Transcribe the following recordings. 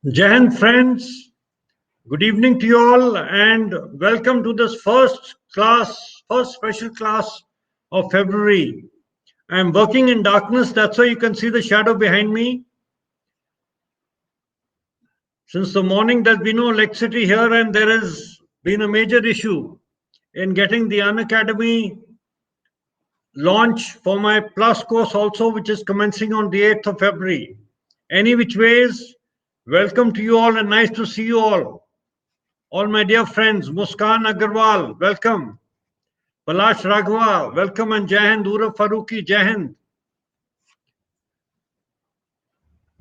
Jai Hind, friends. Good evening to you all, and welcome to this first special class of February. I am working in darkness, that's why you can see the shadow behind me. Since the morning, there's been no electricity here, and there has been a major issue in getting the Unacademy launch for my Plus course also, which is commencing on the 8th of February. Any which ways, welcome to you all and nice to see you all. All my dear friends, Muskan Agarwal, welcome. Palash Raghava, welcome, and Jai Hind. Ura Faruqi, Jai Hind.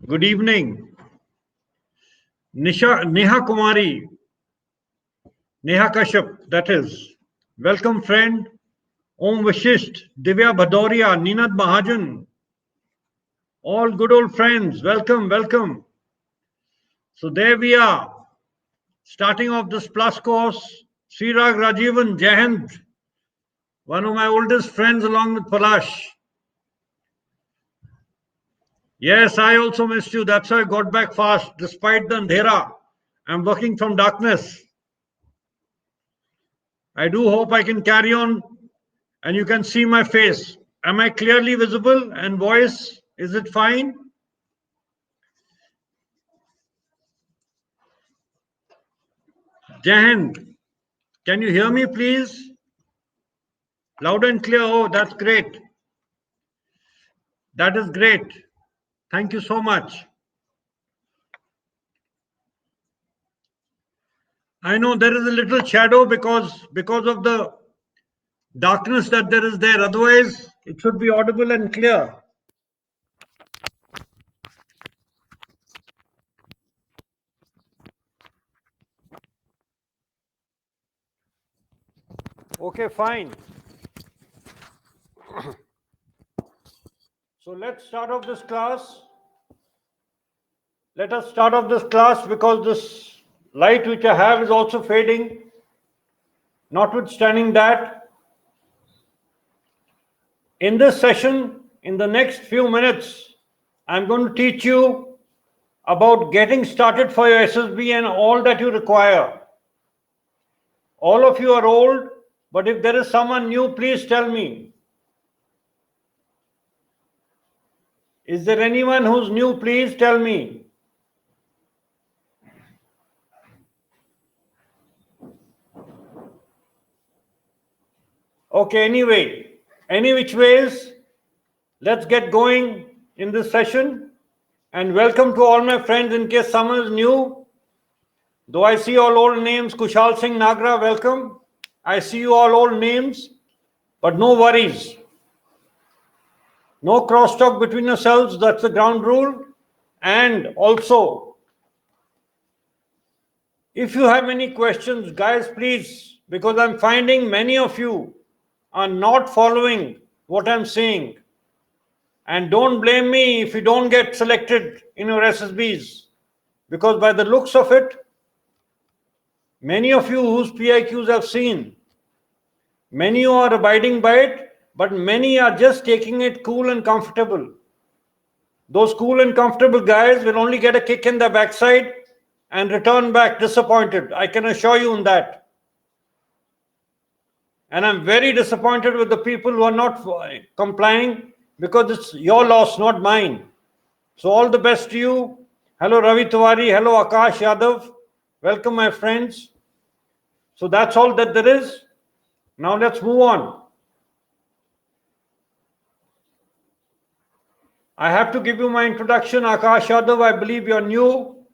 Good evening. Neha Kumari, Neha Kashyap, that is. Welcome, friend. Om Vashisht, Divya Bhadoria, Ninad Mahajan. All good old friends, welcome, welcome. So there we are, starting off this Plus course. Srirag Rajivan, Jai Hind, one of my oldest friends along with Palash. Yes, I also missed you. That's why I got back fast, despite the andhera. I'm working from darkness. I do hope I can carry on and you can see my face. Am I clearly visible and voice? Is it fine? Jai Hind, can you hear me, please? Loud and clear. Oh, that's great. That is great. Thank you so much. I know there is a little shadow because of the darkness that there is there. Otherwise, it should be audible and clear. Okay, fine. So let's start off this class. Let us start off this class because this light which I have is also fading. Notwithstanding that, in this session, in the next few minutes, I'm going to teach you about getting started for your SSB and all that you require. All of you are old, but if there is someone new, please tell me. Is there anyone who's new? Please tell me. Okay, anyway, any which ways, let's get going in this session. And welcome to all my friends in case someone is new. Though I see all old names, Kushal Singh Nagra, welcome. I see you all old names, but no worries. No crosstalk between yourselves, that's the ground rule. And also, if you have any questions, guys, please, because I'm finding many of you are not following what I'm saying. And don't blame me if you don't get selected in your SSBs, because by the looks of it, many of you whose PIQs I've seen, many are abiding by it, but many are just taking it cool and comfortable. Those cool and comfortable guys will only get a kick in the backside and return back disappointed. I can assure you on that. And I'm very disappointed with the people who are not complying because it's your loss, not mine. So all the best to you. Hello, Ravi Tiwari. Hello, Akash Yadav. Welcome, my friends. So that's all that there is. Now let's move on. I have to give you my introduction. Akash Yadav, I believe you're new.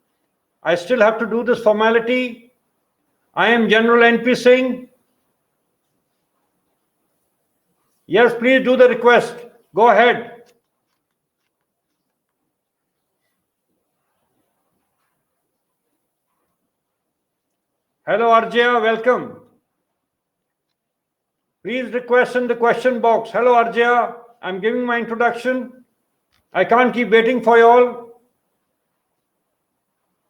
I still have to do this formality. I am General NP Singh. Yes, please do the request. Go ahead. Hello, Arjaya, welcome. Please request in the question box. Hello, Arjaya. I'm giving my introduction. I can't keep waiting for you all.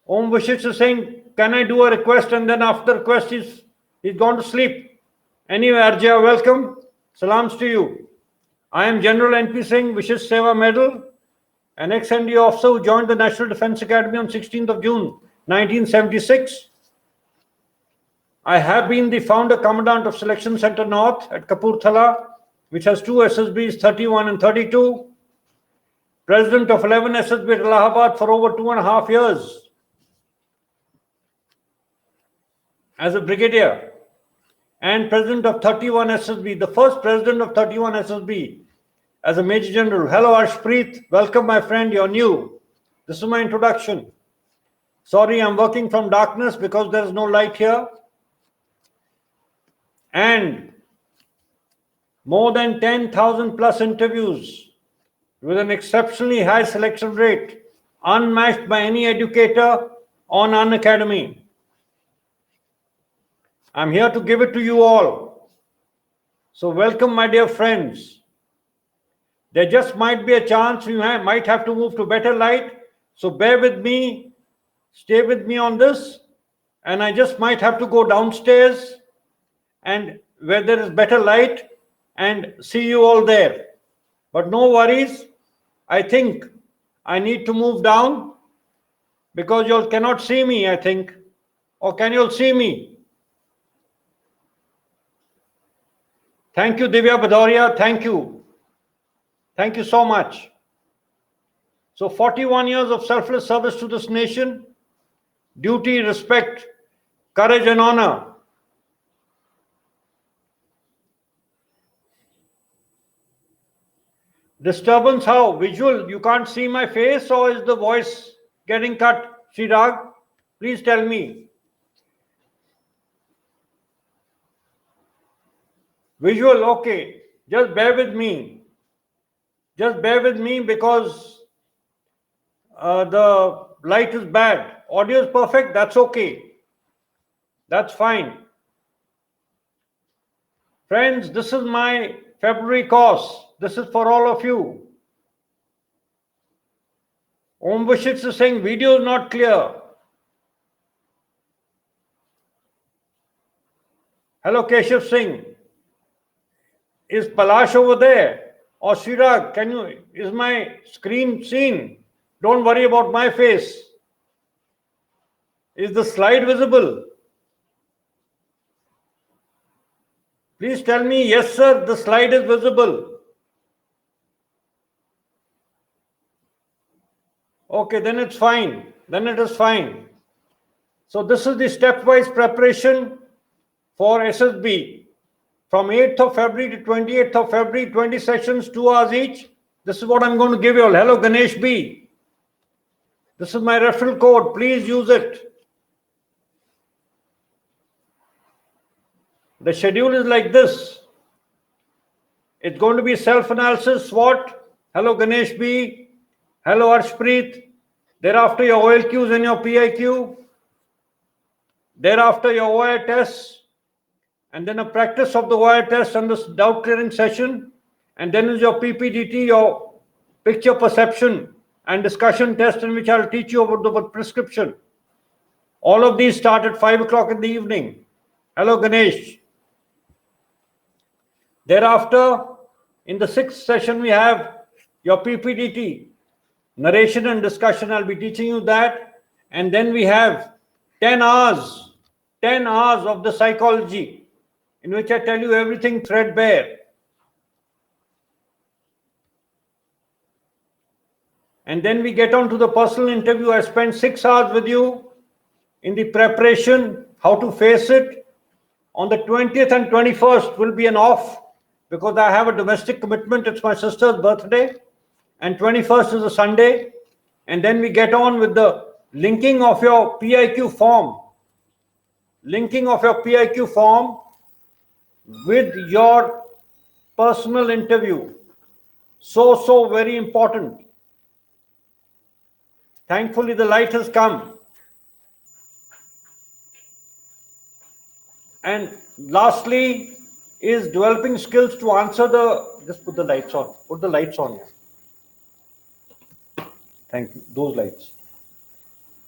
Om Vashish is saying, can I do a request? And then after request, he's gone to sleep. Anyway, Arjaya, welcome. Salams to you. I am General NP Singh, Vishish Seva Medal. an ex-NDA officer who joined the National Defence Academy on 16th of June 1976. I have been the founder commandant of Selection Center North at Kapurthala, which has 2 SSBs, 31 and 32. President of 11 SSB at Allahabad for over 2.5 years as a brigadier, and president of 31 SSB, the first president of 31 SSB as a Major General. Hello Arshpreet, welcome my friend, you're new. This is my introduction. Sorry, I'm working from darkness because there is no light here. And more than 10,000 plus interviews with an exceptionally high selection rate, unmatched by any educator on Unacademy. I'm here to give it to you all. So welcome, my dear friends. There just might be a chance we might have to move to better light. So bear with me, stay with me on this. And I just might have to go downstairs and where there is better light and see you all there. But no worries. I think I need to move down because you all cannot see me, I think. Or can you all see me? Thank you, Divya Bhadoria. Thank you. Thank you so much. So 41 years of selfless service to this nation, duty, respect, courage and honor. Disturbance how? Visual? You can't see my face or is the voice getting cut? Shirag, please tell me. Visual, okay. Just bear with me. Just bear with me because the light is bad. Audio is perfect, that's okay. That's fine. Friends, this is my February course. This is for all of you. Om Vishit is saying video is not clear. Hello Keshav Singh. Is Palash over there? Or Shirag, is my screen seen? Don't worry about my face. Is the slide visible? Please tell me, yes sir, the slide is visible. Okay, then it's fine. Then it is fine. So this is the stepwise preparation for SSB. From 8th of February to 28th of February, 20 sessions, 2 hours each. This is what I'm going to give you all. Hello, Ganesh B. This is my referral code. Please use it. The schedule is like this. It's going to be self-analysis, SWOT. Hello, Ganesh B. Hello, Arshpreet. Thereafter, your OLQs and your PIQ. Thereafter, your OI tests. And then a practice of the OI test and this doubt clearing session. And then is your PPDT, your picture perception and discussion test, in which I'll teach you about the prescription. All of these start at 5 o'clock in the evening. Hello, Ganesh. Thereafter, in the 6th session, we have your PPDT, narration and discussion. I'll be teaching you that. And then we have 10 hours of the psychology, in which I tell you everything threadbare. And then we get on to the personal interview. I spent 6 hours with you in the preparation, how to face it. On the 20th and 21st will be an off because I have a domestic commitment. It's my sister's birthday. And 21st is a Sunday. And then we get on with the linking of your PIQ form. Linking of your PIQ form with your personal interview. So very important. Thankfully, the light has come. And lastly is developing skills to answer just put the lights on. Put the lights on here. Thank you. Those lights.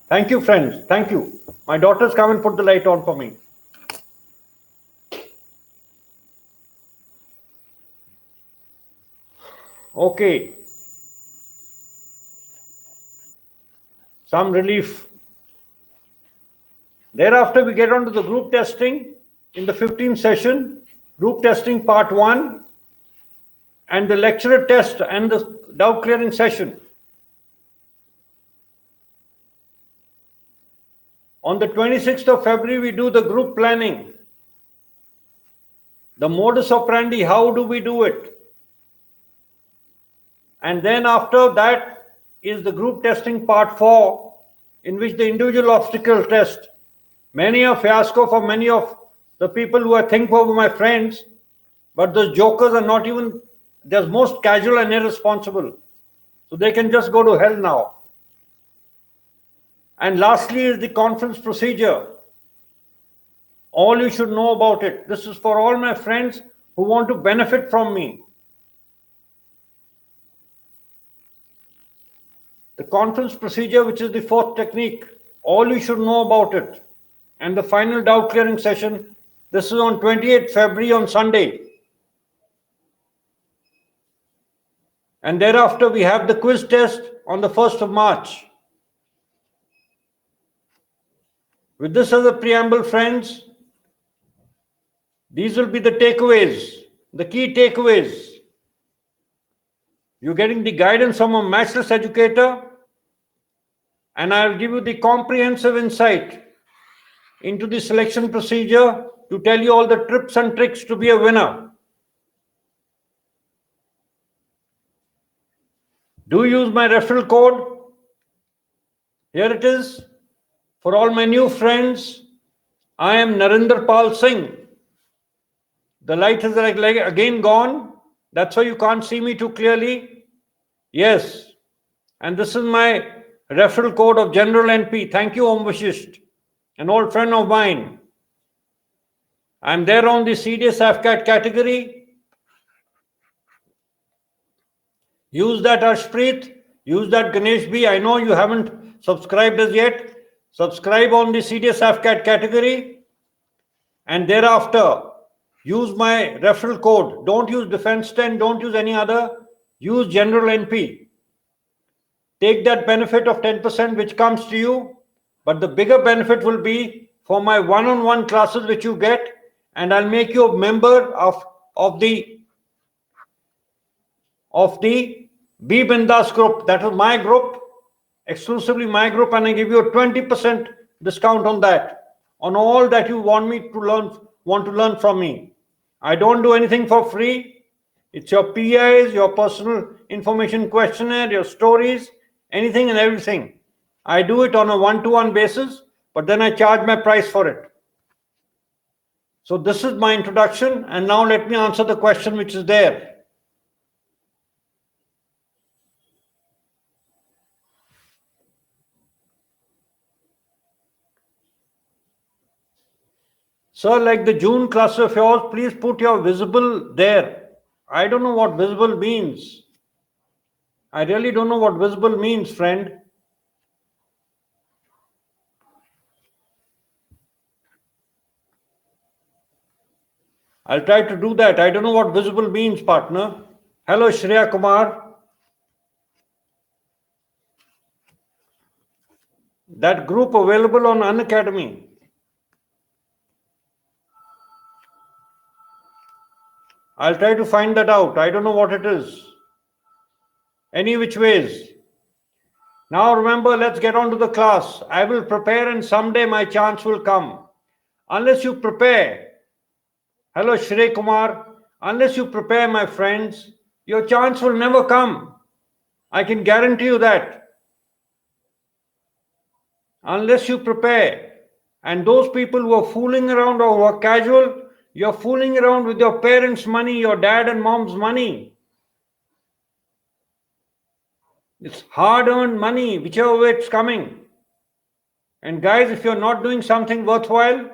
Thank you, friends. Thank you. My daughters come and put the light on for me. Okay. some relief. Thereafter, we get on to the group testing in the 15th session, group testing part 1, and the lecturer test and the doubt clearing session. On the 26th of February, we do the group planning. The modus operandi, how do we do it? And then after that is the group testing part 4, in which the individual obstacle test. Many a fiasco for many of the people who I think were my friends, but those jokers are not even, they're most casual and irresponsible. So they can just go to hell now. And lastly is the conference procedure. All you should know about it. This is for all my friends who want to benefit from me. The conference procedure, which is the 4th technique, all you should know about it. And the final doubt clearing session, this is on 28th February on Sunday. And thereafter we have the quiz test on the 1st of March. With this as a preamble, friends, these will be the takeaways, the key takeaways. You're getting the guidance from a matchless educator, and I'll give you the comprehensive insight into the selection procedure to tell you all the tips and tricks to be a winner. Do use my referral code. Here it is. For all my new friends, I am Narinder Pal Singh. The light has again gone. That's why you can't see me too clearly. Yes. And this is my referral code of General NP. Thank you, Om Vashisht, an old friend of mine. I'm there on the CDS AFCAT category. Use that Ashpreet. Use that Ganesh B. I know you haven't subscribed as yet. Subscribe on the CDS AFCAT category. And thereafter, use my referral code. Don't use Defense 10. Don't use any other. Use General NP. Take that benefit of 10% which comes to you. But the bigger benefit will be for my one-on-one classes which you get. And I'll make you a member of the B Bindas group. That is my group, exclusively my group, and I give you a 20% discount on that, on all that you want to learn from me. I don't do anything for free. It's your PIs, your personal information questionnaire, your stories, anything and everything. I do it on a one-to-one basis, but then I charge my price for it. So this is my introduction, and now let me answer the question which is there. Sir, like the June class of yours, please put your visible there. I don't know what visible means. I really don't know what visible means, friend. I'll try to do that. I don't know what visible means, partner. Hello, Shreya Kumar. That group available on Unacademy. I'll try to find that out. I don't know what it is. Any which ways. Now remember, let's get on to the class. I will prepare and someday my chance will come. Unless you prepare, hello Shri Kumar, unless you prepare, my friends, your chance will never come. I can guarantee you that. Unless you prepare. And those people who are fooling around or who are casual, you're fooling around with your parents' money, your dad and mom's money. It's hard-earned money, whichever way it's coming. And guys, if you're not doing something worthwhile,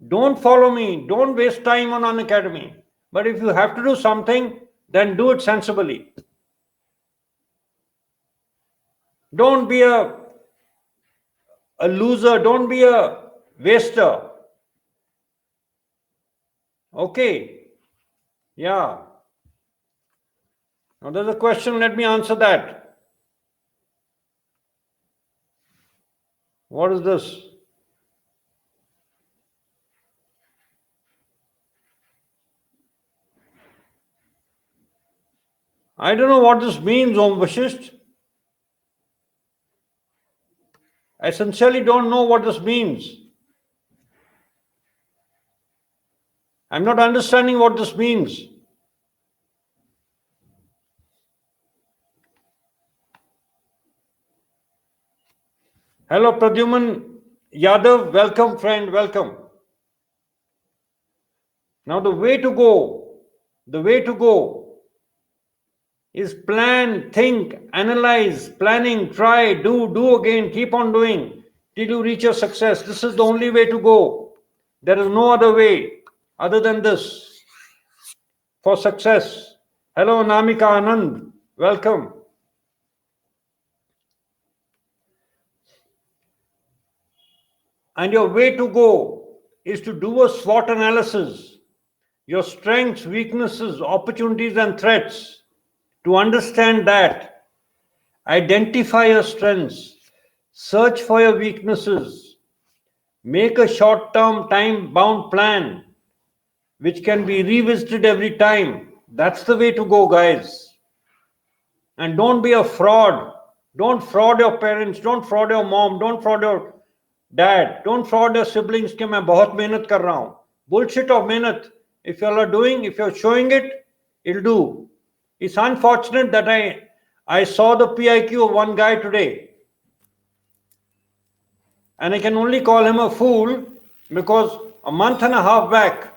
don't follow me. Don't waste time on Unacademy. But if you have to do something, then do it sensibly. Don't be a loser. Don't be a waster. Okay. Yeah. Now there's a question. Let me answer that. What is this? I don't know what this means, Om Vashisht. I sincerely don't know what this means. I'm not understanding what this means. Hello, Pradyuman Yadav. Welcome, friend. Welcome. Now, the way to go is plan, think, analyze, planning, try, do again, keep on doing till you reach your success. This is the only way to go. There is no other way other than this for success. Hello, Namika Anand. Welcome. And your way to go is to do a SWOT analysis, your strengths, weaknesses, opportunities, and threats. To understand that, identify your strengths, search for your weaknesses, make a short term, time bound plan which can be revisited every time. That's the way to go, guys. And don't be a fraud. Don't fraud your parents, don't fraud your mom, don't fraud your dad, don't fraud your siblings कि मैं बहुत मेहनत कर रहा हूँ. Bullshit of मेहनत. If you are doing, if you're showing it, it'll do. It's unfortunate that I saw the PIQ of one guy today, and I can only call him a fool because a month and a half back,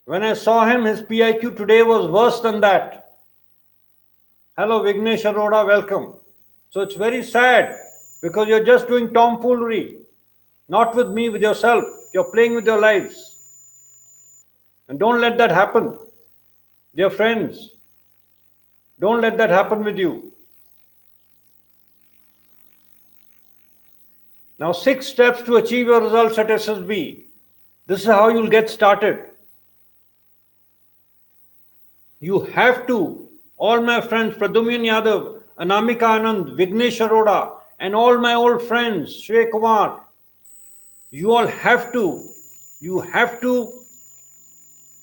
when I saw him, his PIQ today was worse than that. Hello, Vignesh Arora, welcome. So it's very sad because you're just doing tomfoolery, not with me, with yourself. You're playing with your lives. And don't let that happen. Dear friends, don't let that happen with you. Now, 6 steps to achieve your results at SSB. This is how you'll get started. You have to, all my friends, Pradyuman Yadav, Anamika Anand, Vignesh Arora, and all my old friends, Shway Kumar, you all have to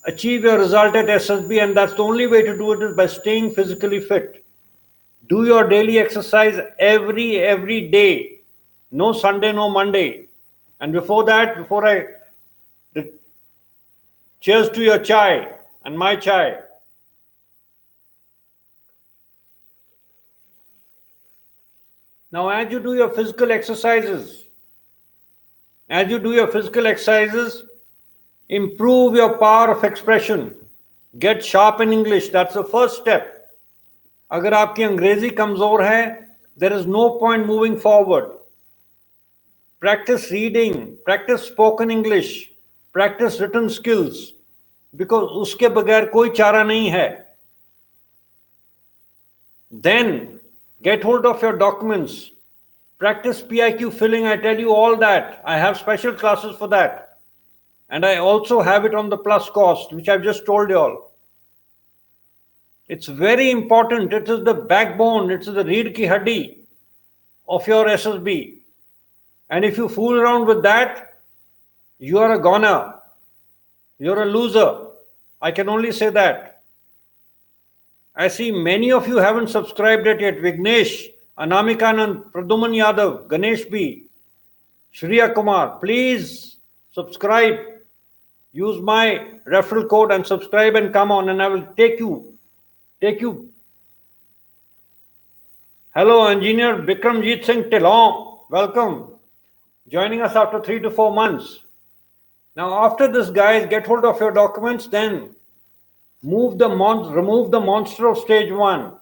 achieve your result at SSB, and that's the only way to do it is by staying physically fit. Do your daily exercise every day. No Sunday, no Monday. And before cheers to your chai and my chai. Now, as you do your physical exercises, improve your power of expression. Get sharp in English. That's the first step. अगर आपकी अंग्रेजी कमजोर है, there is no point moving forward. Practice reading, practice spoken English, practice written skills, because उसके बगैर कोई चारा नहीं है. Then get hold of your documents. Practice PIQ filling. I tell you all that. I have special classes for that. And I also have it on the plus cost, which I've just told you all. It's very important. It is the backbone. It is the reed ki haddi of your SSB. And if you fool around with that, you are a goner. You're a loser. I can only say that. I see many of you haven't subscribed it yet. Vignesh, Anamika Anand, Pradyuman Yadav, Ganesh B, Shriya Kumar, please subscribe. Use my referral code and subscribe and come on, and I will take you. Hello, Engineer Bikramjit Singh Tilon. Welcome. Joining us after 3 to 4 months. Now, after this, guys, get hold of your documents, then remove the monster of stage 1.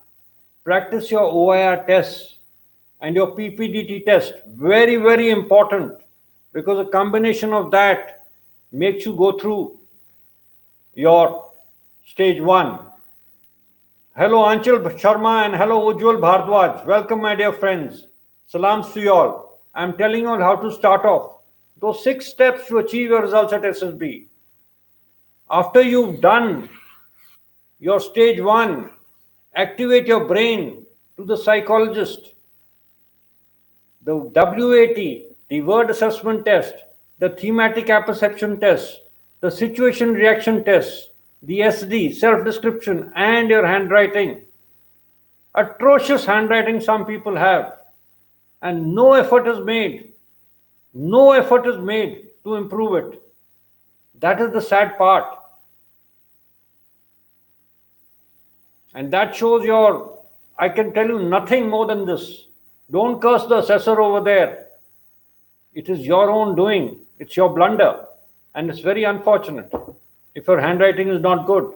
Practice your OIR tests and your PPDT test. Very, very important, because a combination of that makes you go through your stage 1. Hello, Anchal Sharma, and hello, Ujjwal Bhardwaj. Welcome, my dear friends. Salams to you all. I'm telling you all how to start off. Those 6 steps to achieve your results at SSB. After you've done your stage 1, activate your brain to the psychologist. the WAT, the word assessment test, the thematic apperception test, the situation reaction test, the SD, self-description, and your handwriting. Atrocious handwriting some people have, and no effort is made. No effort is made to improve it. That is the sad part. And that shows I can tell you nothing more than this. Don't curse the assessor over there. It is your own doing. It's your blunder. And it's very unfortunate if your handwriting is not good.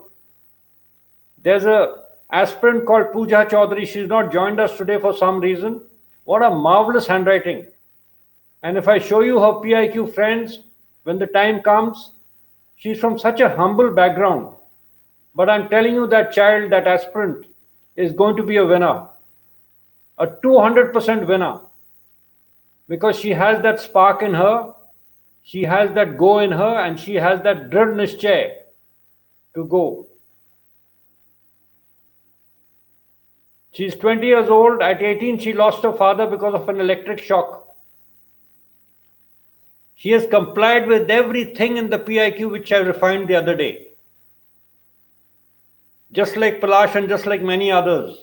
There's a aspirant called Pooja Chaudhary. She's not joined us today for some reason. What a marvelous handwriting. And if I show you her PIQ friends, when the time comes, she's from such a humble background. But I'm telling you, that child, that aspirant, is going to be a winner. A 200% winner. Because she has that spark in her, she has that go in her, and she has that drid nischay to go. She's 20 years old. At 18, she lost her father because of an electric shock. She has complied with everything in the PIQ which I refined the other day. Just like Palash and just like many others.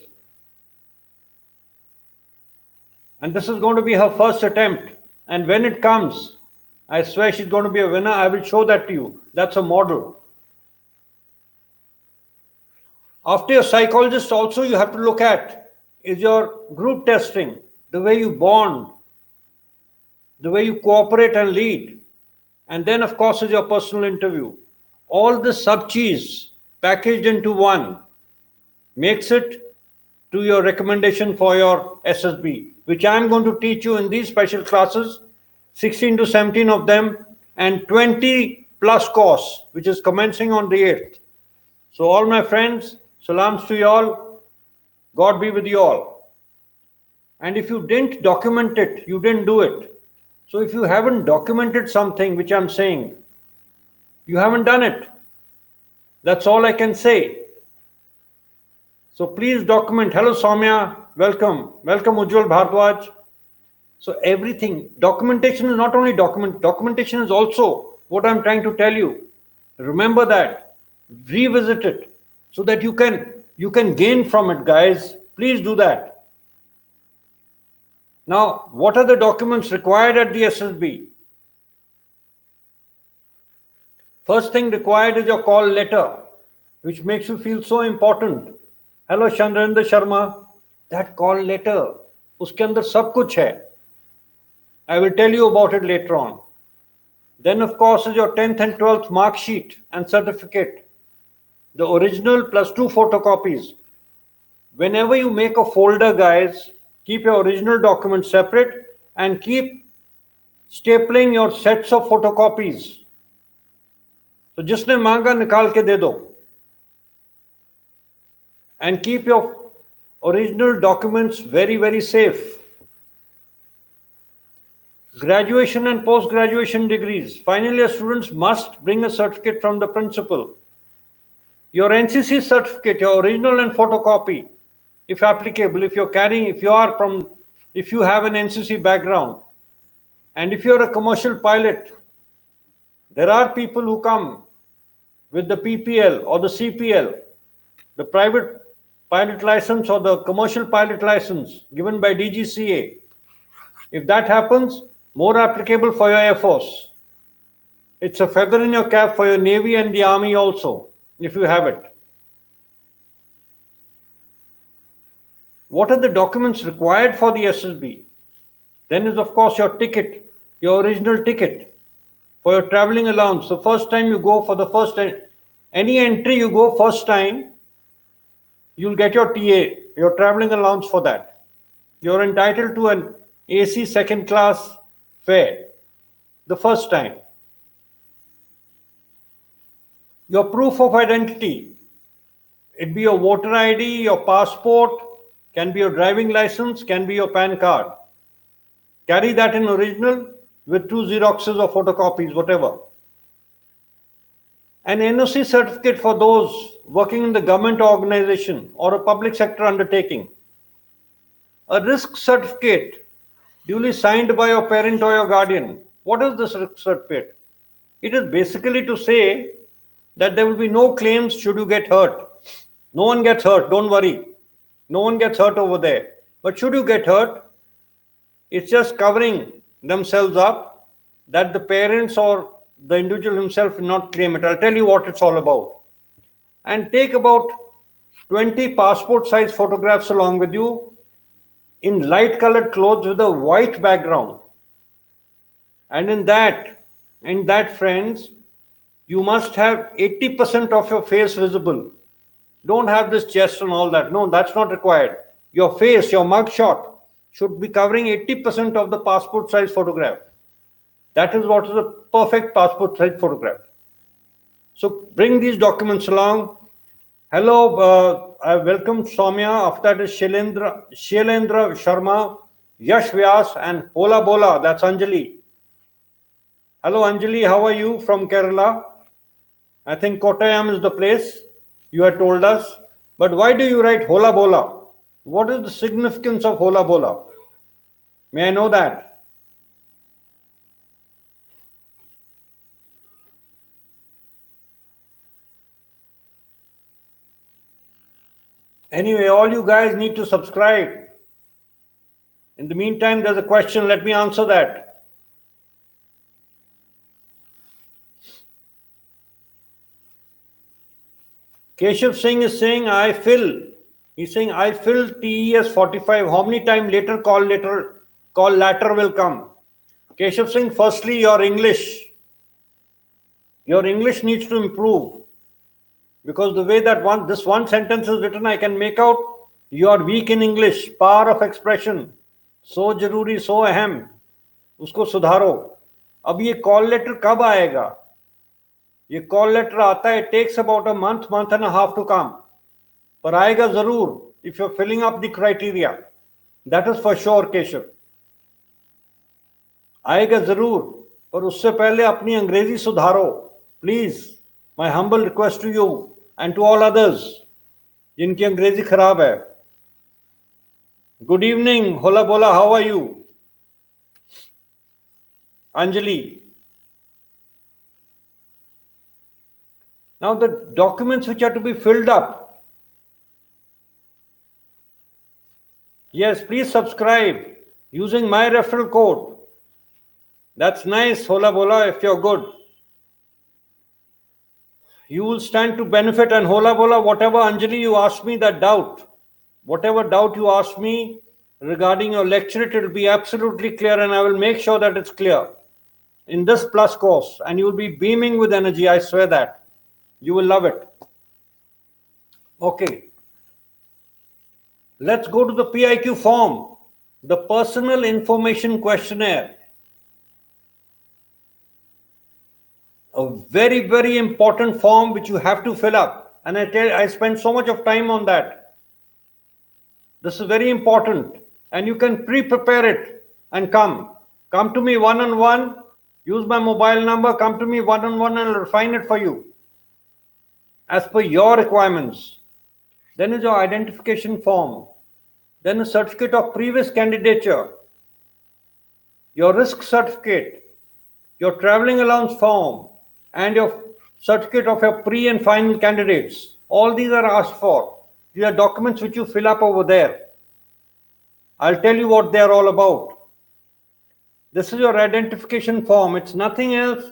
And this is going to be her first attempt. And when it comes, I swear she's going to be a winner. I will show that to you. That's a model. After your psychologist, also you have to look at is your group testing, the way you bond, the way you cooperate and lead. And then, of course, is your personal interview. All the sub-cheese packaged into one makes it to your recommendation for your SSB, which I'm going to teach you in these special classes, 16 to 17 of them, and 20 plus course, which is commencing on the 8th. So all my friends, salams to you all. God be with you all. And if you didn't document it, you didn't do it. So if you haven't documented something which I'm saying, you haven't done it. That's all I can say. So please document. Hello Soumya, welcome. Welcome Ujjwal Bhardwaj. So everything, documentation is not only documentation is also what I'm trying to tell you. Remember that. Revisit it so that you can gain from it, guys. Please do that. Now, what are the documents required at the SSB? First thing required is your call letter, which makes you feel so important. Hello Chandrendra Sharma. That call letter, uske andar sab kuch hai. I will tell you about it later on. Then of course is your 10th and 12th mark sheet and certificate. The original plus 2 photocopies. Whenever you make a folder, guys, keep your original documents separate and keep stapling your sets of photocopies. So jisne manga nikal ke de do. And keep your original documents very, very safe. Graduation and post-graduation degrees. Final year students must bring a certificate from the principal. Your NCC certificate, your original and photocopy, if applicable, if you have an NCC background, and if you're a commercial pilot, there are people who come with the PPL or the CPL, the private pilot license or the commercial pilot license given by DGCA. If that happens, more applicable for your Air Force. It's a feather in your cap for your Navy and the Army also, if you have it. What are the documents required for the SSB? Then is of course your ticket, your original ticket for your traveling allowance. The first time you go, for the first time, any entry you go first time, you'll get your TA, your traveling allowance for that. You're entitled to an AC second class fare the first time. Your proof of identity, it be your voter ID, your passport, can be your driving license, can be your PAN card. Carry that in original with 2 Xeroxes or photocopies, whatever. An NOC certificate for those working in the government organization or a public sector undertaking. A risk certificate duly signed by your parent or your guardian. What is this risk certificate? It is basically to say that there will be no claims should you get hurt. No one gets hurt, don't worry. No one gets hurt over there. But should you get hurt, it's just covering themselves up that the parents or the individual himself will not claim it. I'll tell you what it's all about. And take about 20 passport size photographs along with you in light colored clothes with a white background. And in that friends, you must have 80% of your face visible. Don't have this chest and all that. No, that's not required. Your face, your mug shot should be covering 80% of the passport size photograph. That is what is a perfect passport size photograph. So bring these documents along. Hello, I welcome Soumya. After that is Shailendra Sharma, Yash Vyas, and Hola Bola. That's Anjali. Hello, Anjali. How are you from Kerala? I think Kottayam is the place you had told us. But why do you write Hola Bola? What is the significance of Hola Bola? May I know that? Anyway, all you guys need to subscribe. In the meantime, there's a question. Let me answer that. Keshav Singh is saying, I fill. He's saying, I fill TES 45. How many times later call latter will come? Keshav Singh, firstly, your English needs to improve. Because the way that this one sentence is written, I can make out you are weak in English. Power of expression. So jaruri, so ahem. उसको सुधारो. अब ये call letter कब आएगा? ये call letter आता है, it takes about a month and a half to come. पर आएगा जरूर if you're filling up the criteria. That is for sure, Keshav. आएगा जरूर, पर उससे पहले अपनी अंग्रेजी सुधारो. Please, my humble request to you and to all others जिनकी अंग्रेजी खराब है. Good evening, Hola Bola, how are you? Anjali. Now the documents which are to be filled up. Yes, please subscribe using my referral code. That's nice, Hola Bola, if you're good. You will stand to benefit, and Hola Bola, whatever Anjali you asked me that doubt, whatever doubt you asked me regarding your lecturate, it will be absolutely clear, and I will make sure that it's clear in this plus course, and you will be beaming with energy. I swear that. You will love it. Okay. Let's go to the PIQ form, the Personal Information Questionnaire. A very, very important form which you have to fill up. And I spent so much of time on that. This is very important. And you can pre-prepare it and come. Come to me one-on-one. Use my mobile number. Come to me one-on-one and I'll refine it for you as per your requirements. Then is your identification form. Then a certificate of previous candidature. Your risk certificate. Your traveling allowance form. And your certificate of your pre and final candidates. All these are asked for. These are documents which you fill up over there. I'll tell you what they're all about. This is your identification form. It's nothing else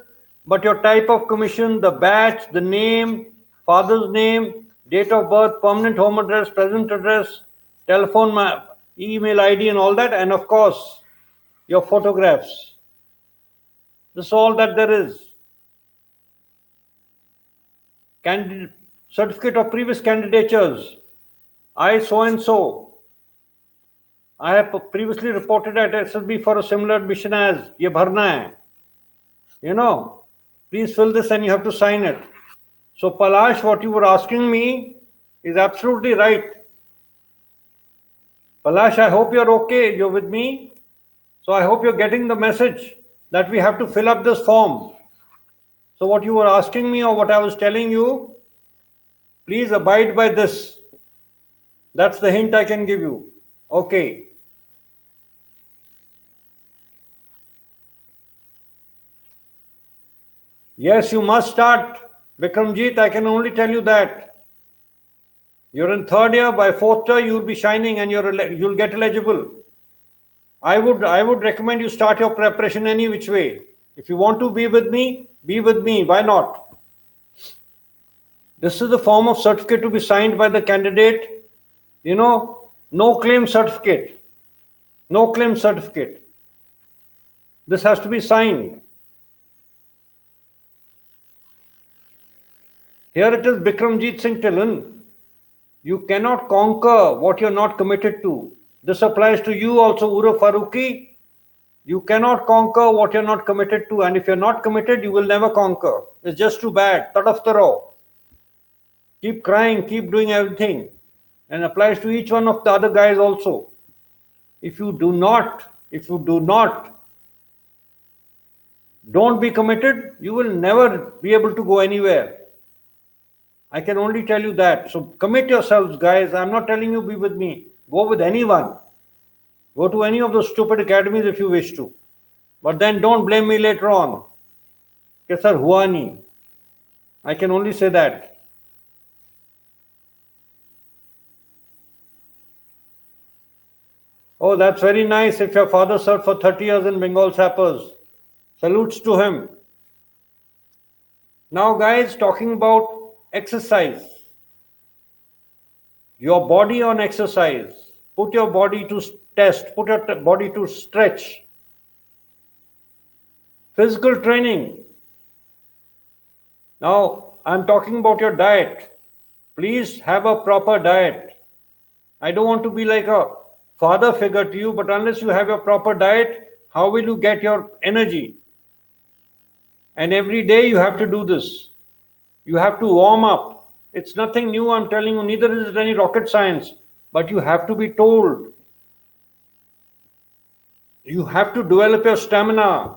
but your type of commission, the batch, the name, father's name, date of birth, permanent home address, present address, telephone, email ID and all that. And of course, your photographs. This is all that there is. Certificate of previous candidatures. I so and so. I have previously reported at SSB for a similar admission as ye bharna hai. You know, please fill this and you have to sign it. So Palash, what you were asking me is absolutely right. Palash, I hope you're okay. You're with me. So I hope you're getting the message that we have to fill up this form. So what you were asking me or what I was telling you, please abide by this. That's the hint I can give you. Okay. Yes, you must start, Vikramjit. I can only tell you that. You're in third year. By fourth year, you'll be shining and you'll get eligible. I would recommend you start your preparation any which way. If you want to be with me, be with me. Why not? This is the form of certificate to be signed by the candidate. You know, no claim certificate. No claim certificate. This has to be signed. Here it is, Bikramjit Singh Tillan. You cannot conquer what you're not committed to. This applies to you also, Ura Faruqi. You cannot conquer what you're not committed to. And if you're not committed, you will never conquer. It's just too bad. Tadaftaro. Keep crying, keep doing everything. And applies to each one of the other guys also. If you do not, don't be committed, you will never be able to go anywhere. I can only tell you that. So commit yourselves, guys. I'm not telling you be with me. Go with anyone. Go to any of those stupid academies if you wish to. But then don't blame me later on. Ke sir, hua nahi. I can only say that. Oh, that's very nice. If your father served for 30 years in Bengal Sappers, salutes to him. Now, guys, talking about exercise. Your body on exercise. Put your body to test. Put your body to stretch. Physical training. Now, I'm talking about your diet. Please have a proper diet. I don't want to be like a father figure to you, but unless you have your proper diet, how will you get your energy? And every day you have to do this. You have to warm up. It's nothing new, I'm telling you, neither is it any rocket science, but you have to be told. You have to develop your stamina.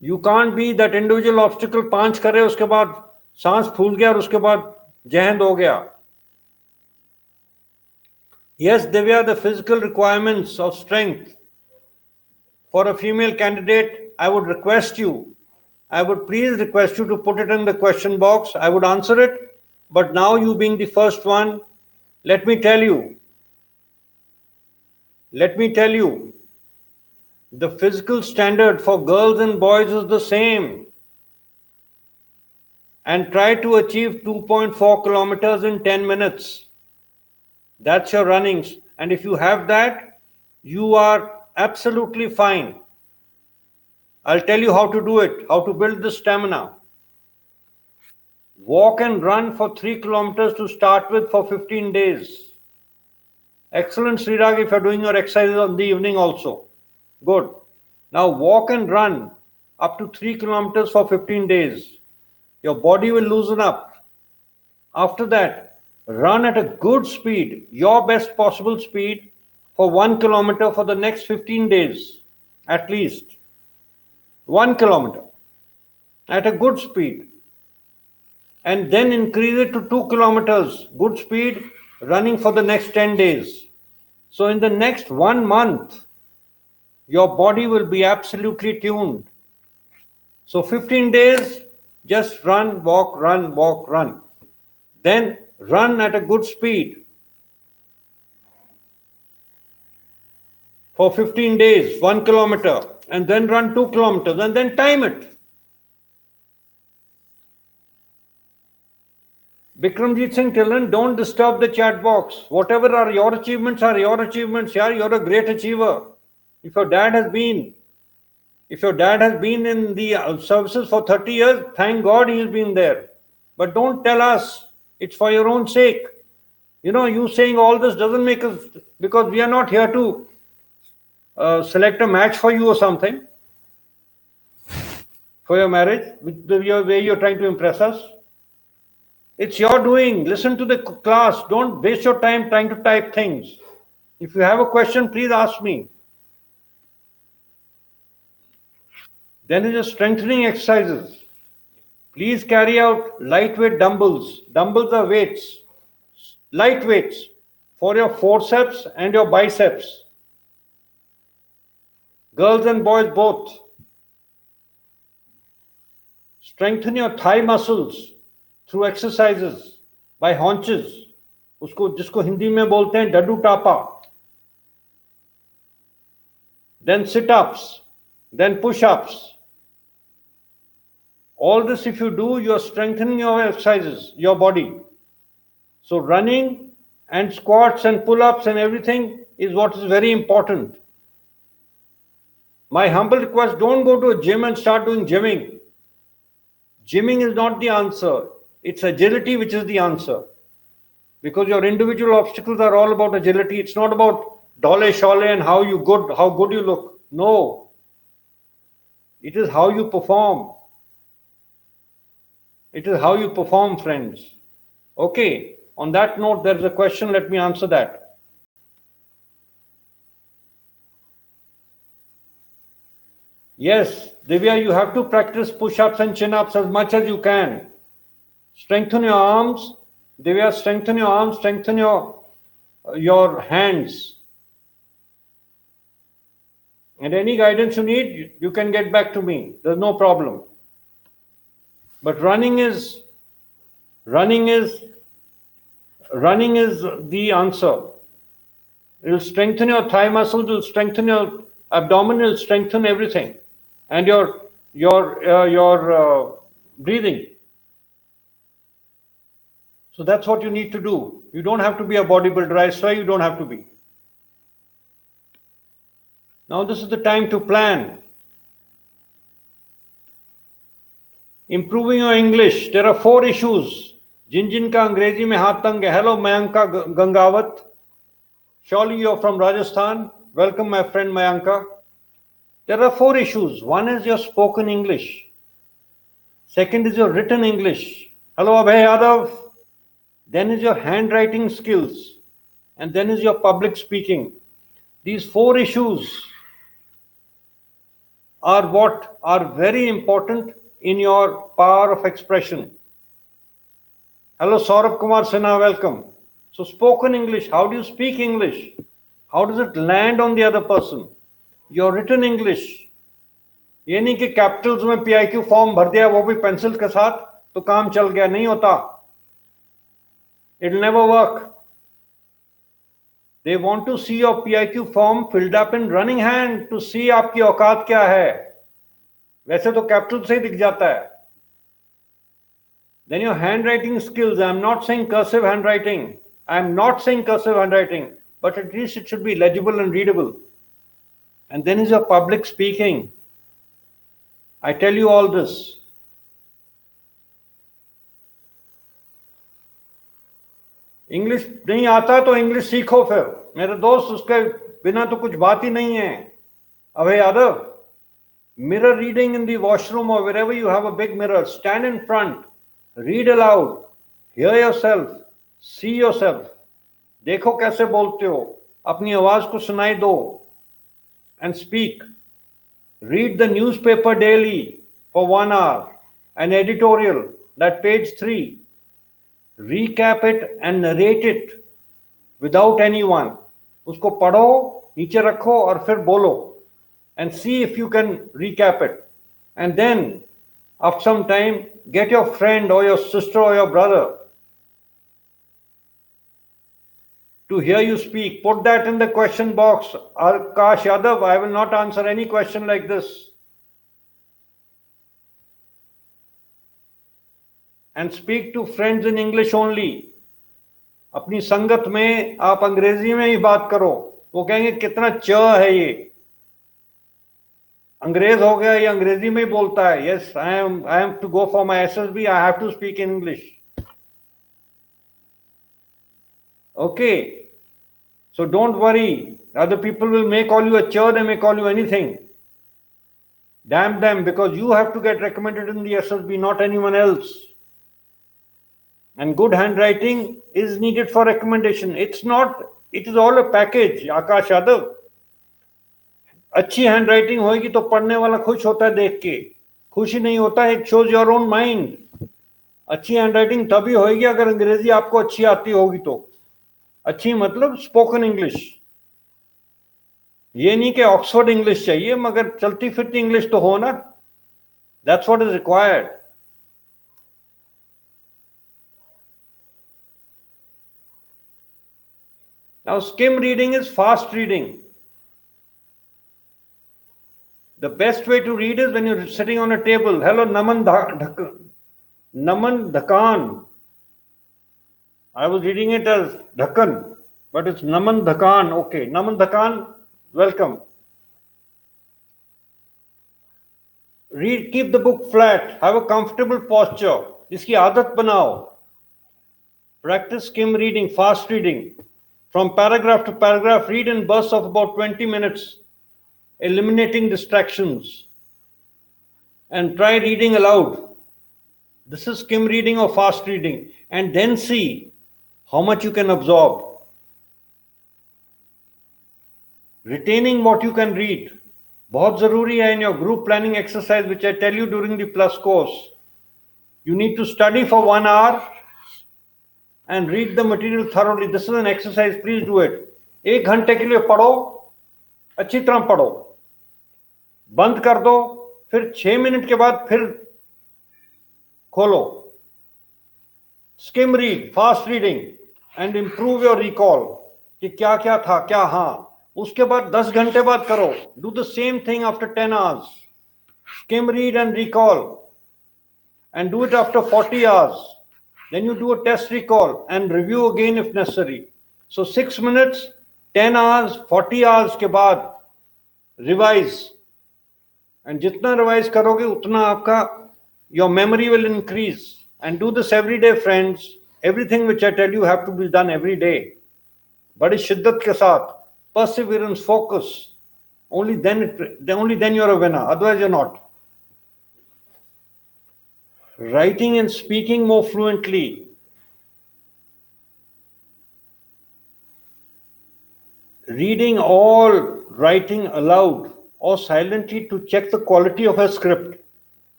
You can't be that individual obstacle पांच करे उसके बाद सांस फूल गया और उसके बाद जहद हो गया. Yes, Divya, the physical requirements of strength for a female candidate, I would please request you to put it in the question box. I would answer it, but now you being the first one, let me tell you, the physical standard for girls and boys is the same. And try to achieve 2.4 kilometers in 10 minutes. That's your runnings. And if you have that, you are absolutely fine. I'll tell you how to do it, how to build the stamina. Walk and run for 3 kilometers to start with for 15 days. Excellent, Srirag, if you're doing your exercises on the evening also. Good. Now walk and run up to 3 kilometers for 15 days. Your body will loosen up. After that, run at a good speed, your best possible speed for 1 kilometer for the next 15 days, at least. 1 kilometer at a good speed. And then increase it to 2 kilometers, good speed, running for the next 10 days. So in the next 1 month, your body will be absolutely tuned. So 15 days, just run, walk, run. Then run at a good speed for 15 days, 1 kilometer, and then run 2 kilometers, and then time it. Bikramjit Singh Tillan, don't disturb the chat box. Whatever are your achievements, yeah, you're a great achiever. If your dad has been in the services for 30 years, thank God he's been there. But don't tell us, it's for your own sake. You know, you saying all this doesn't make us, because we are not here to select a match for you or something, for your marriage, the way you're trying to impress us. It's your doing. Listen to the class. Don't waste your time trying to type things. If you have a question, please ask me. Then is a strengthening exercises. Please carry out lightweight dumbbells. Dumbbells are weights, light weights for your forceps and your biceps. Girls and boys both. strengthen your thigh muscles through exercises by haunches, उसको जिसको हिंदी में बोलते हैं डड्डू टापा. Then sit-ups, then push-ups. All this if you do, you are strengthening your exercises, your body. So running and squats and pull-ups and everything is what is very important. My humble request, don't go to a gym and start doing gymming. Gymming is not the answer. It's agility which is the answer. Because your individual obstacles are all about agility. It's not about dole shole and how good you look. No. It is how you perform. It is how you perform, friends. Okay. On that note, there is a question. Let me answer that. Yes, Divya, you have to practice push-ups and chin-ups as much as you can. Strengthen your arms. Divya, strengthen your arms, strengthen your hands. And any guidance you need, you can get back to me. There's no problem. But running is the answer. It will strengthen your thigh muscles, it will strengthen your abdomen, it will strengthen everything. And your breathing. So that's what you need to do. You don't have to be a bodybuilder. I swear you don't have to be. Now this is the time to plan. Improving your English. There are 4 issues. जिन का अंग्रेजी में हाथ तंग है. Hello Mayanka Gangawat. Surely you're from Rajasthan. Welcome my friend Mayanka. There are 4 issues. One is your spoken English. Second is your written English. Hello Abhay Yadav. Then is your handwriting skills. And then is your public speaking. These 4 issues are what are very important in your power of expression. Hello Saurabh Kumar Sinha, welcome. So spoken English, how do you speak English? How does it land on the other person? Your written English. ये नहीं कि Capitals में PIQ form भर दिया वो भी pencil के साथ तो काम चल गया, नहीं होता. It'll never work. They want to see your PIQ form filled up in running hand to see आपकी औकात क्या है. वैसे तो कैपिटल से ही दिख जाता है. Then your handwriting skills. I'm not saying cursive handwriting. But at least it should be legible and readable. And then is your public speaking. I tell you all this. English नहीं आता तो English सीखो फिर. मेरे दोस्त उसके बिना तो कुछ बात ही नहीं है. अभय Yadav, mirror reading in the washroom or wherever you have a big mirror, stand in front, read aloud, hear yourself, see yourself. देखो कैसे बोलते हो, अपनी आवाज को सुनाई दो, and speak. Read the newspaper daily for 1 hour, an editorial, that page 3. Recap it and narrate it without anyone. उसको पढ़ो, नीचे रखो और फिर बोलो. And see if you can recap it. And then, after some time, get your friend or your sister or your brother to hear you speak. Put that in the question box. Akash Yadav, I will not answer any question like this. And speak to friends in English only. अपनी संगत में आप अंग्रेजी में ही बात करो. वो कहेंगे कितना च है ये, अंग्रेज हो गया, ये अंग्रेजी में ही बोलता है. Yes, I am to go for my SSB. I have to speak in English. Okay. So don't worry. Other people will may call you a ch, they may call you anything. Damn them, because you have to get recommended in the SSB, not anyone else. And good handwriting is needed for recommendation. It is all a package. Akash Yadav. अच्छी handwriting होगी तो पढ़ने वाला खुश होता है देख के. खुशी नहीं होता है, it shows your own mind. अच्छी हैंडराइटिंग तभी होगी अगर अंग्रेजी आपको अच्छी आती होगी तो. अच्छी मतलब स्पोकन इंग्लिश. ये नहीं कि ऑक्सफोर्ड इंग्लिश चाहिए, मगर चलती फिरती इंग्लिश तो हो ना. That's what is required. Now, skim reading is fast reading. The best way to read is when you're sitting on a table. Hello, Naman Dhakan. I was reading it as Dhakan, but it's Naman Dhakan. Okay, Naman Dhakan, welcome. Read, keep the book flat, have a comfortable posture. इसकी आदत बनाओ. Practice skim reading, fast reading. From paragraph to paragraph, read in bursts of about 20 minutes, eliminating distractions. And try reading aloud. This is skim reading or fast reading. And then see how much you can absorb. Retaining what you can read. बहुत जरूरी है in your group planning exercise, which I tell you during the plus course. You need to study for 1 hour and read the material thoroughly. This is an exercise, please do it. 1 घंटे के लिए पढ़ो, अच्छी तरह पढ़ो, बंद कर दो, फिर 6 मिनट के बाद फिर खोलो. Skim read, fast reading, and improve your recall. कि क्या क्या था, क्या हाँ. उसके बाद 10 घंटे बाद करो. Do the same thing after 10 hours. Skim read and recall. And do it after 40 hours. Then you do a test recall and review again if necessary. So 6 minutes, 10 hours, 40 hours के बाद revise. And जितना revise करोगे उतना आपका your memory will increase. And do this every day, friends. Everything which I tell you have to be done every day. बड़ी शिद्दत के साथ. Perseverance, focus. Only then you're a winner. Otherwise you're not. Writing and speaking more fluently. Reading or writing aloud or silently to check the quality of a script.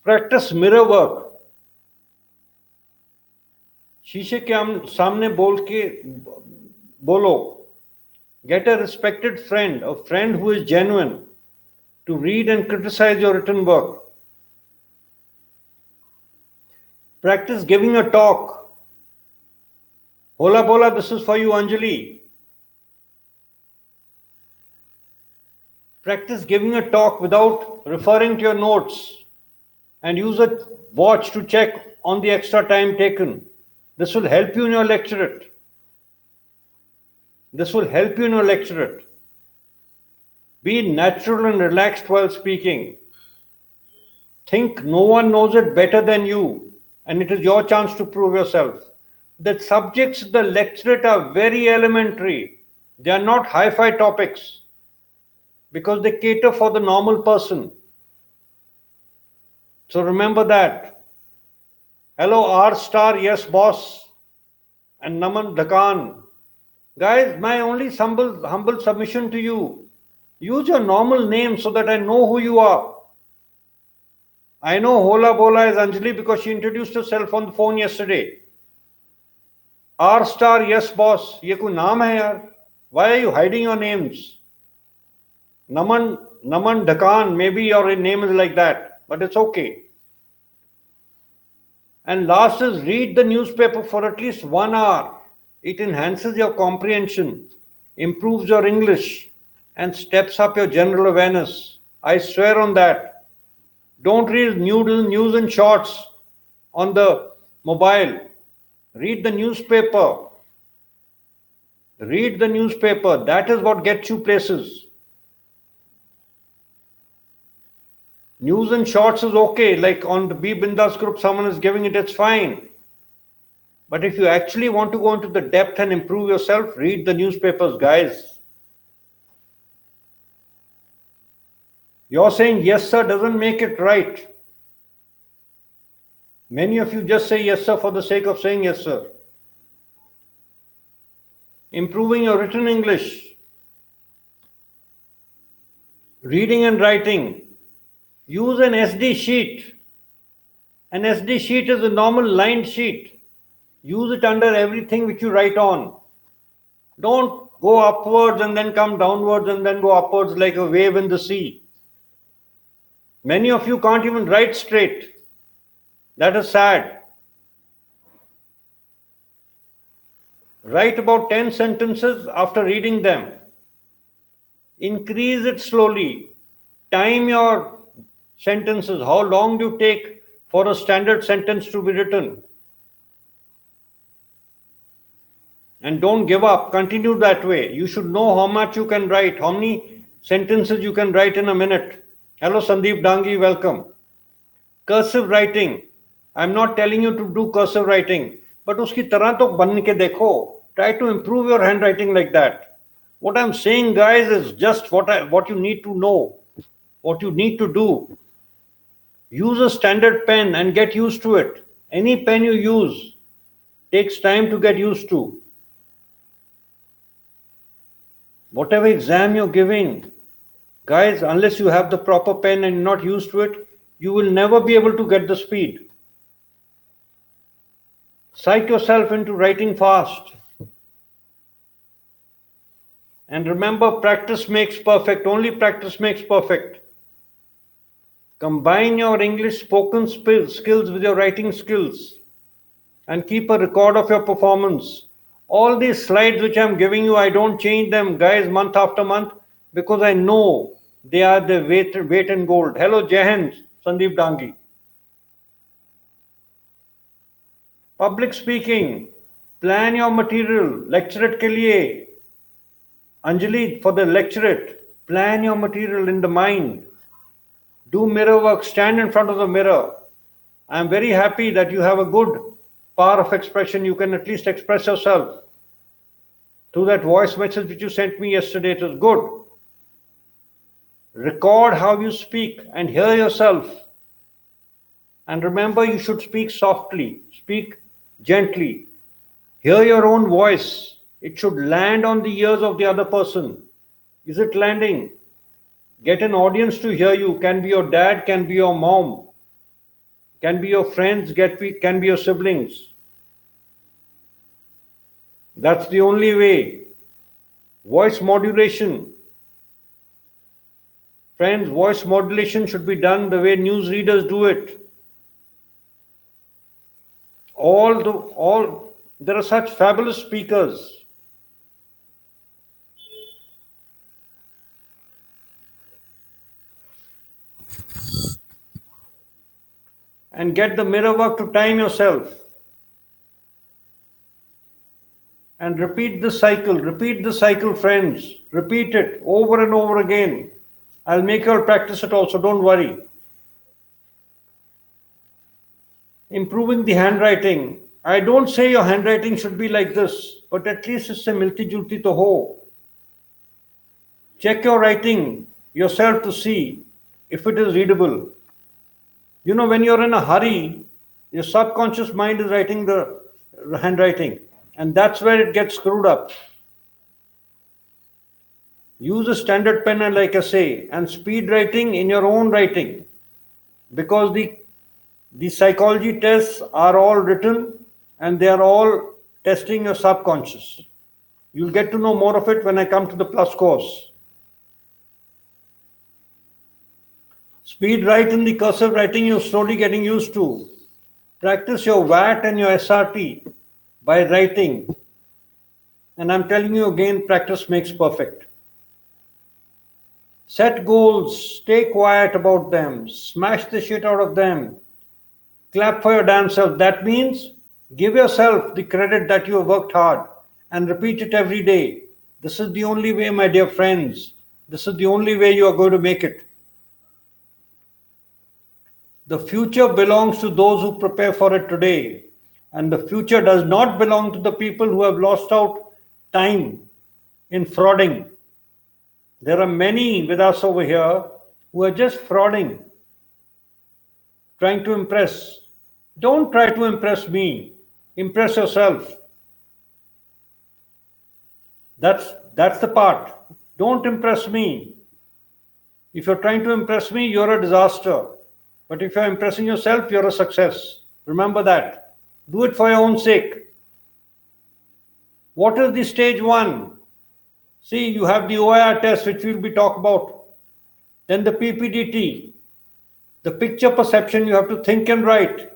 Practice mirror work. शीशे के सामने बोलो. Get a respected friend, a friend who is genuine, to read and criticize your written work. Practice giving a talk. Hola bola, this is for you, Anjali. Practice giving a talk without referring to your notes, and use a watch to check on the extra time taken. This will help you in your lecturate. Be natural and relaxed while speaking. Think no one knows it better than you, and it is your chance to prove yourself. The subjects of the lecturate are very elementary. They are not hi-fi topics because they cater for the normal person. So remember that. Hello, R star, yes boss, and Naman Dhakan. Guys, my only humble submission to you, use your normal name so that I know who you are. I know Hola Bola is Anjali because she introduced herself on the phone yesterday. R star, yes boss, ye koi naam hai yaar. Why are you hiding your names? Naman Dhakan, maybe your name is like that, but it's okay. And last is read the newspaper for at least 1 hour. It enhances your comprehension, improves your English, and steps up your general awareness. I swear on that. Don't read news and shorts on the mobile. Read the newspaper. Read the newspaper. That is what gets you places. News and shorts is okay. Like on the B Bindas group, someone is giving it, it's fine. But if you actually want to go into the depth and improve yourself, read the newspapers, guys. You're saying yes, sir, doesn't make it right. Many of you just say yes, sir, for the sake of saying yes, sir. Improving your written English. Reading and writing. Use an SD sheet. An SD sheet is a normal lined sheet. Use it under everything which you write on. Don't go upwards and then come downwards and then go upwards like a wave in the sea. Many of you can't even write straight. That is sad. Write about 10 sentences after reading them. Increase it slowly. Time your sentences. How long do you take for a standard sentence to be written? And don't give up. Continue that way. You should know how much you can write, how many sentences you can write in a minute. Hello, Sandeep Dangi, welcome. Cursive writing. I'm not telling you to do cursive writing, but uski tarah to ban ke dekho. Try to improve your handwriting like that. What I'm saying, guys, is just what you need to know, what you need to do. Use a standard pen and get used to it. Any pen you use takes time to get used to. Whatever exam you're giving, guys, unless you have the proper pen and you're not used to it, you will never be able to get the speed. Psych yourself into writing fast. And remember, practice makes perfect. Only practice makes perfect. Combine your English spoken skills with your writing skills and keep a record of your performance. All these slides which I'm giving you, I don't change them, guys, month after month, because I know they are the weight in gold. Hello, Jahan, Sandeep Dangi. Public speaking. Plan your material. Lecturate ke liye. Anjali, for the lecturate, plan your material in the mind. Do mirror work. Stand in front of the mirror. I'm very happy that you have a good power of expression. You can at least express yourself. Through that voice message which you sent me yesterday, it was good. Record how you speak and hear yourself. And remember, you should speak softly, speak gently. Hear your own voice. It should land on the ears of the other person. Is it landing? Get an audience to hear you. Can be your dad, can be your mom, can be your friends, can be your siblings. That's the only way. Voice modulation. Friends, voice modulation should be done the way newsreaders do it. There are such fabulous speakers. And get the mirror work to time yourself. And repeat the cycle, friends. Repeat it over and over again. I'll make you all practice it also, don't worry. Improving the handwriting. I don't say your handwriting should be like this, but at least it's a milti julti to ho. Check your writing yourself to see if it is readable. You know, when you're in a hurry, your subconscious mind is writing the handwriting, and that's where it gets screwed up. Use a standard pen, and like I say, and speed writing in your own writing, because the psychology tests are all written and they are all testing your subconscious. You'll get to know more of it when I come to the plus course. Speed write in the cursive writing you're slowly getting used to. Practice your VAT and your SRT by writing. And I'm telling you again, practice makes perfect. Set goals, stay quiet about them, smash the shit out of them. Clap for your damn self. That means give yourself the credit that you have worked hard and repeat it every day. This is the only way, my dear friends. This is the only way you are going to make it. The future belongs to those who prepare for it today. And the future does not belong to the people who have lost out time in frauding. There are many with us over here who are just frauding, trying to impress. Don't try to impress me. Impress yourself. That's the part. Don't impress me. If you're trying to impress me, you're a disaster. But if you're impressing yourself, you're a success. Remember that. Do it for your own sake. What is the stage 1? See, you have the OIR test, which we'll be talking about. Then the PPDT. The picture perception, you have to think and write.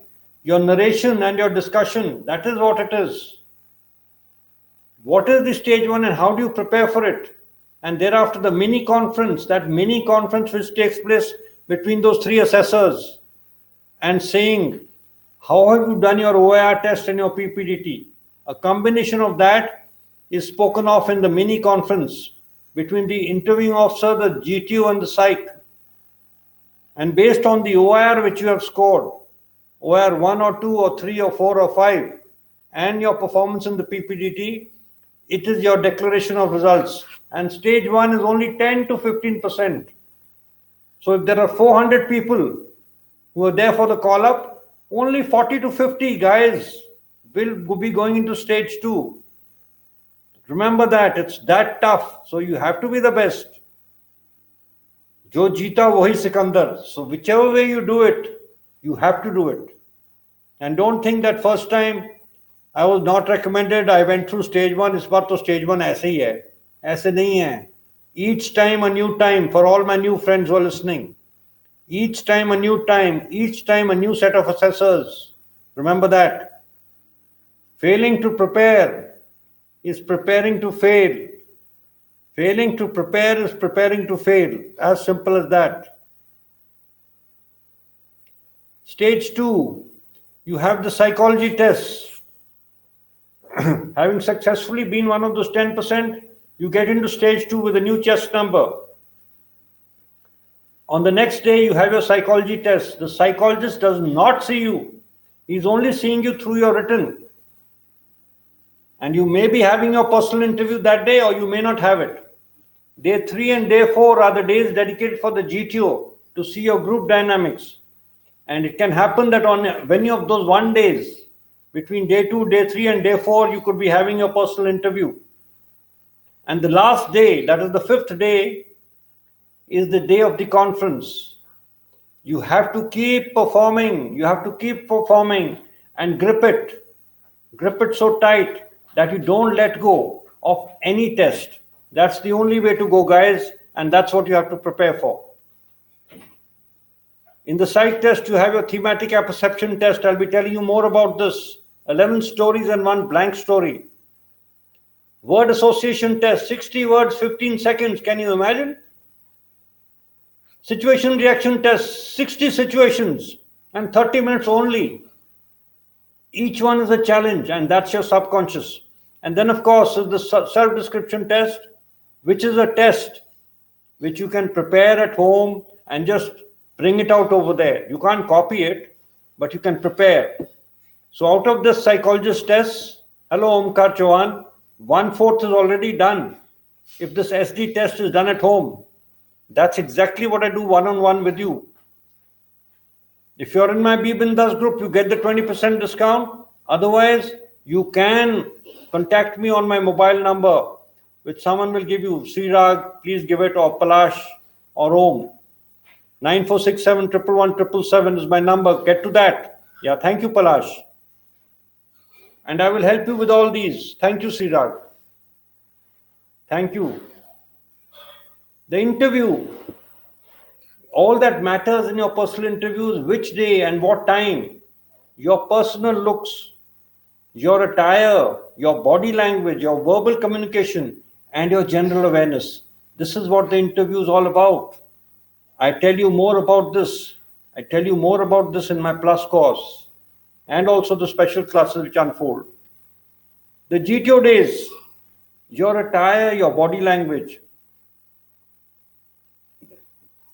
Your narration and your discussion, that is what it is. What is the stage 1 and how do you prepare for it? And thereafter the mini conference, that mini conference which takes place between those 3 assessors, and saying, how have you done your OIR test and your PPDT? A combination of that is spoken of in the mini conference between the interviewing officer, the GTO and the psych. And based on the OIR which you have scored, OIR 1 or 2 or 3 or 4 or 5, and your performance in the PPDT, it is your declaration of results. And stage 1 is only 10 to 15%. So if there are 400 people who are there for the call up, only 40 to 50 guys will be going into stage 2. Remember that, it's that tough. So you have to be the best. Jo jeeta wahi Sikandar. So whichever way you do it, you have to do it. And don't think that first time I was not recommended, I went through stage 1, इस बार तो stage 1 ऐसे ही है. ऐसे नहीं है. Each time a new time for all my new friends who are listening. Each time a new time, each time a new set of assessors. Remember that. Failing to prepare is preparing to fail. Failing to prepare is preparing to fail. As simple as that. Stage 2, you have the psychology tests. Having successfully been one of those 10%, you get into stage 2 with a new chest number. On the next day, you have your psychology test. The psychologist does not see you. He's only seeing you through your written. And you may be having your personal interview that day or you may not have it. Day 3 and day 4 are the days dedicated for the GTO to see your group dynamics. And it can happen that on any of those 1 days, between day 2, day 3 and day 4, you could be having your personal interview. And the last day, that is the 5th day, is the day of the conference. You have to keep performing. You have to keep performing and grip it. Grip it so tight that you don't let go of any test. That's the only way to go, guys. And that's what you have to prepare for. In the psych test, you have your thematic apperception test. I'll be telling you more about this. 11 stories and 1 blank story. Word association test, 60 words, 15 seconds. Can you imagine? Situation reaction test, 60 situations and 30 minutes only. Each one is a challenge, and that's your subconscious. And then, of course, is the self-description test, which is a test which you can prepare at home and just bring it out over there. You can't copy it, but you can prepare. So out of this psychologist test, hello Omkar Chauhan, 1/4 is already done. If this SD test is done at home, that's exactly what I do one-on-one with you. If you're in my B Bindas group, you get the 20% discount. Otherwise, you can contact me on my mobile number, which someone will give you. Srirag, please give it, or Palash, or Om. 9467 111 777 is my number. Get to that. Yeah, thank you, Palash. And I will help you with all these. Thank you, Srirag. Thank you. The interview. All that matters in your personal interviews, which day and what time. Your personal looks, your attire, your body language, your verbal communication, and your general awareness. This is what the interview is all about. I tell you more about this. I tell you more about this in my Plus course and also the special classes which unfold. The GTO days, your attire, your body language,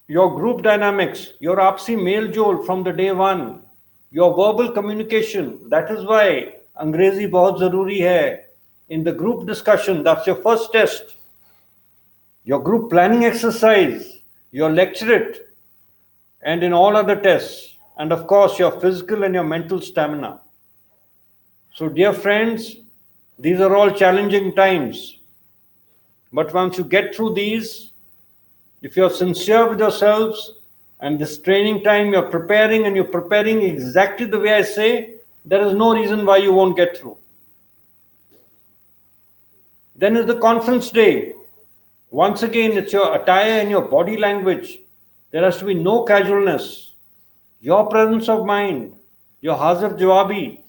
your group dynamics, your apsi male jol from the day 1, your verbal communication. That is why Angrezi bahut zaruri hai. In the group discussion, that's your first test. Your group planning exercise, your lecturate, and in all other tests. And of course, your physical and your mental stamina. So dear friends, these are all challenging times. But once you get through these, if you're sincere with yourselves and this training time you're preparing and you're preparing exactly the way I say, there is no reason why you won't get through. Then is the conference day. Once again, it's your attire and your body language. There has to be no casualness. Your presence of mind, your hazard jawabi,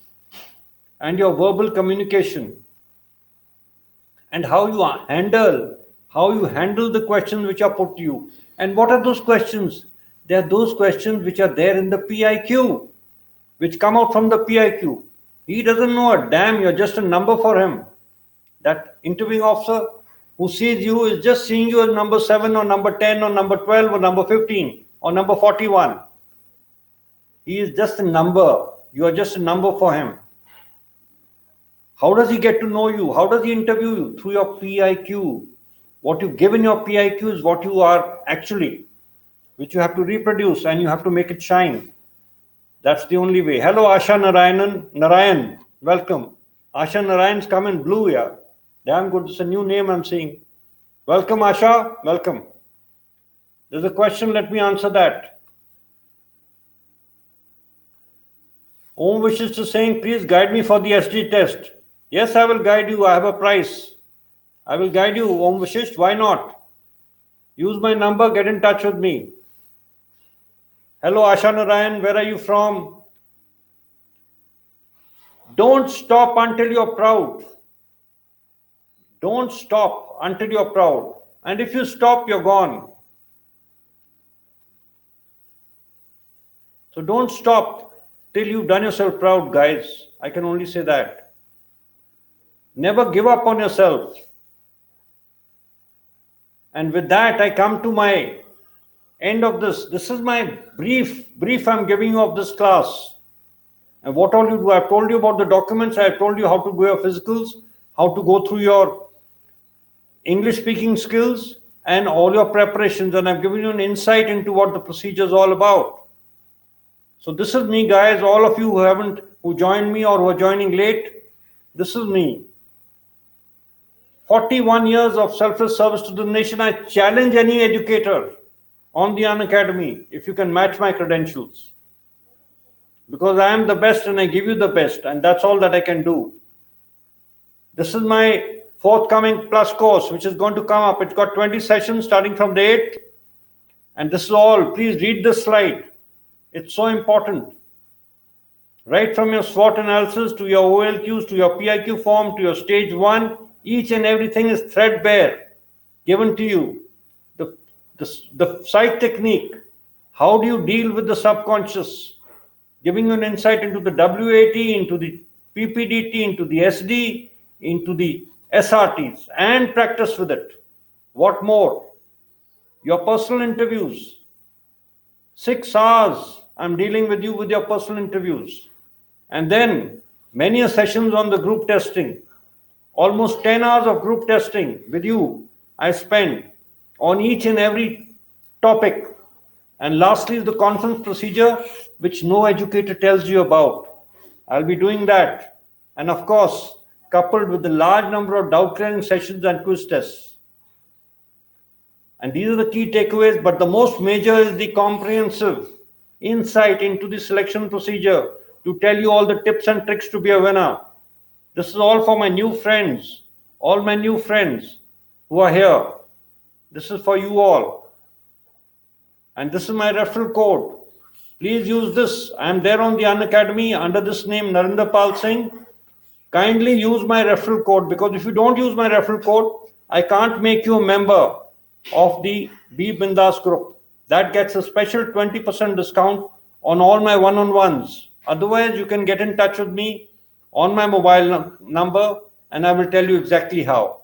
and your verbal communication. and how you handle the questions which are put to you. And what are those questions? They are those questions which are there in the PIQ, which come out from the PIQ. He doesn't know a damn, you're just a number for him. That interviewing officer who sees you is just seeing you as number 7 or number 10 or number 12 or number 15 or number 41. He is just a number. You are just a number for him. How does he get to know you? How does he interview you? Through your PIQ. What you give in your PIQ is what you are actually, which you have to reproduce and you have to make it shine. That's the only way. Hello, Asha Narayan, welcome. Asha Narayan's come in blue, yeah. Damn good, it's a new name I'm seeing. Welcome, Asha, welcome. There's a question, let me answer that. Om wishes to saying, please guide me for the SG test. Yes, I will guide you, I have a price. I will guide you, Om Vishish, why not? Use my number, get in touch with me. Hello, Asha Narayan, where are you from? Don't stop until you're proud. Don't stop until you're proud. And if you stop, you're gone. So don't stop till you've done yourself proud, guys. I can only say that. Never give up on yourself. And with that, I come to my end of this. This is my brief I'm giving you of this class. And what all you do, I've told you about the documents, I've told you how to do your physicals, how to go through your English speaking skills and all your preparations, and I've given you an insight into what the procedure is all about. So this is me, guys. All of you who joined me or who are joining late, this is me. 41 years of selfless service to the nation. I challenge any educator on the Unacademy if you can match my credentials. Because I am the best and I give you the best, and that's all that I can do. This is my forthcoming plus course, which is going to come up. It's got 20 sessions starting from the 8th. And this is all. Please read this slide. It's so important. Right from your SWOT analysis to your OLQs, to your PIQ form, to your stage 1, each and everything is threadbare, given to you. The PSYCH technique, how do you deal with the subconscious, giving you an insight into the WAT, into the PPDT, into the SD, into the SRTs, and practice with it. What more? Your personal interviews. 6 hours I'm dealing with you with your personal interviews. And then many sessions on the group testing. Almost 10 hours of group testing with you I spend on each and every topic. And lastly is the conference procedure, which no educator tells you about. I'll be doing that. And of course, coupled with the large number of doubt clearing sessions and quiz tests. And these are the key takeaways, but the most major is the comprehensive insight into the selection procedure to tell you all the tips and tricks to be a winner. This is all for my new friends, all my new friends who are here. This is for you all. And this is my referral code. Please use this. I am there on the Unacademy under this name, Narinder Pal Singh. Kindly use my referral code, because if you don't use my referral code, I can't make you a member of the Be Bindas group. That gets a special 20% discount on all my one-on-ones. Otherwise, you can get in touch with me on my mobile number and I will tell you exactly how.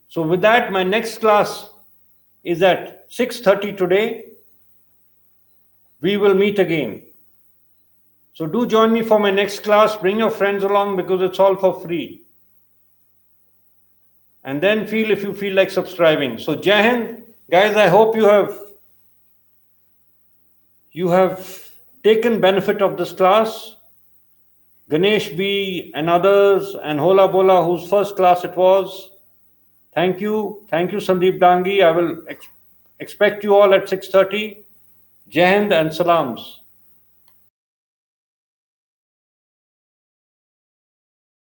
So with that, my next class is at 6:30 today. We will meet again. So do join me for my next class. Bring your friends along because it's all for free. And then if you feel like subscribing. So Jai Hind, guys, I hope you have taken benefit of this class. Ganesh B and others and Hola Bola, whose first class it was. Thank you. Thank you, Sandeep Dangi. I will expect you all at 6:30. Jai Hind and salams.